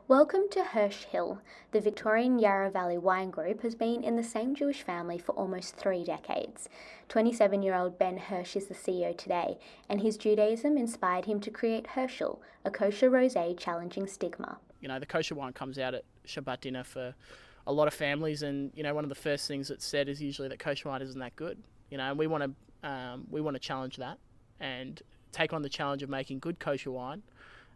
Welcome to Hirsch Hill. The Victorian Yarra Valley Wine Group has been in the same Jewish family for almost 3 decades. 27-year-old Ben Hirsch is the CEO today, and his Judaism inspired him to create Herschel, a kosher rosé challenging stigma. The kosher wine comes out at Shabbat dinner for a lot of families, and one of the first things that's said is usually that kosher wine isn't that good. And we want to challenge that and take on the challenge of making good kosher wine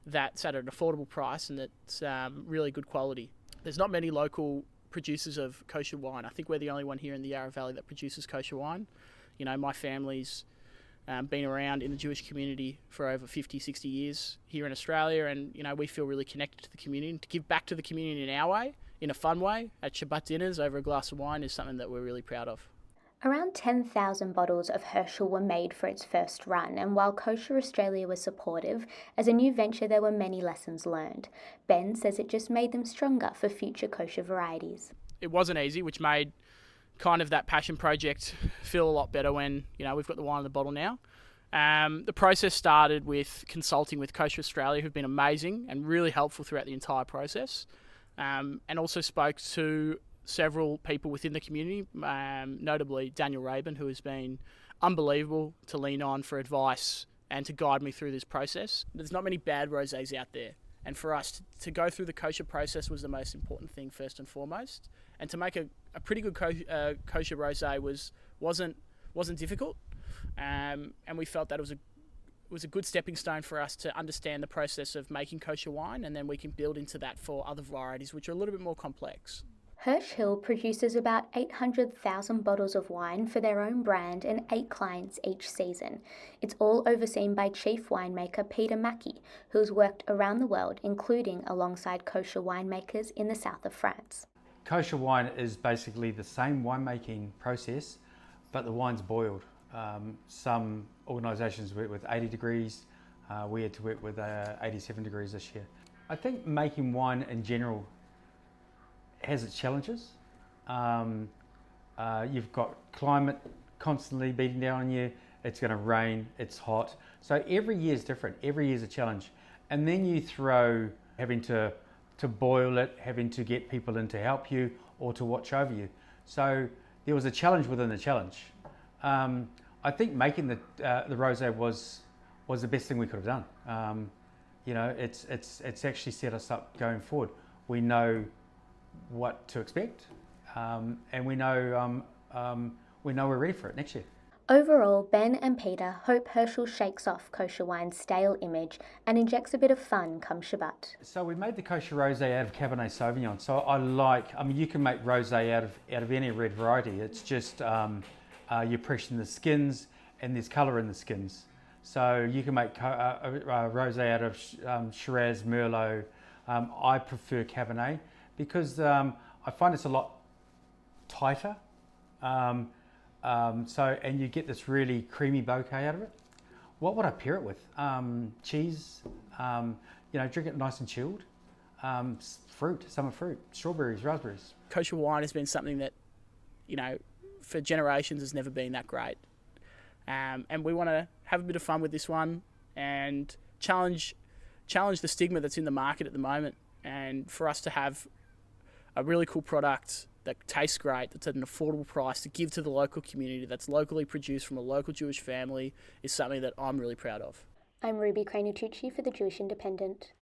that's at an affordable price and that's really good quality. There's not many local producers of kosher wine. I think we're the only one here in the Yarra Valley that produces kosher wine. My family's been around in the Jewish community for over 50, 60 years here in Australia, and we feel really connected to the community. To give back to the community in our way, in a fun way, at Shabbat dinners over a glass of wine is something that we're really proud of. Around 10,000 bottles of Herschel were made for its first run, and while Kosher Australia was supportive, as a new venture there were many lessons learned. Ben says it just made them stronger for future kosher varieties. It wasn't easy, which made kind of that passion project feel a lot better when we've got the wine in the bottle now. The process started with consulting with Kosher Australia, who've been amazing and really helpful throughout the entire process, and also spoke to several people within the community, notably Daniel Rabin, who has been unbelievable to lean on for advice and to guide me through this process. There's not many bad rosés out there, and for us to go through the kosher process was the most important thing first and foremost. And to make a pretty good kosher rosé wasn't difficult, and we felt that it was a good stepping stone for us to understand the process of making kosher wine, and then we can build into that for other varieties which are a little bit more complex. Hirsch Hill produces about 800,000 bottles of wine for their own brand and 8 clients each season. It's all overseen by chief winemaker Peter Mackey, who's worked around the world, including alongside kosher winemakers in the south of France. Kosher wine is basically the same winemaking process, but the wine's boiled. Some organisations work with 80 degrees. We had to work with 87 degrees this year. I think making wine in general has its challenges. You've got climate constantly beating down on you. It's going to rain, it's hot. So every year is different. Every year is a challenge. And then you throw having to boil it, having to get people in to help you or to watch over you. So there was a challenge within the challenge. I think making the rosé was the best thing we could have done. It's actually set us up going forward. We know what to expect, and we know we're ready for it next year. Overall, Ben and Peter hope Herschel shakes off kosher wine's stale image and injects a bit of fun come Shabbat. So we made the kosher rosé out of Cabernet Sauvignon. So you can make rosé out of any red variety. It's just you're pressing the skins, and there's colour in the skins. So you can make rosé out of Shiraz, Merlot. I prefer Cabernet, because I find it's a lot tighter, and you get this really creamy bouquet out of it. What would I pair it with? Cheese, drink it nice and chilled. Summer fruit, strawberries, raspberries. Kosher wine has been something that, for generations has never been that great. And we want to have a bit of fun with this one and challenge the stigma that's in the market at the moment, and for us to have a really cool product that tastes great, that's at an affordable price to give to the local community, that's locally produced from a local Jewish family, is something that I'm really proud of. I'm Ruby Crane-Tucci for the Jewish Independent.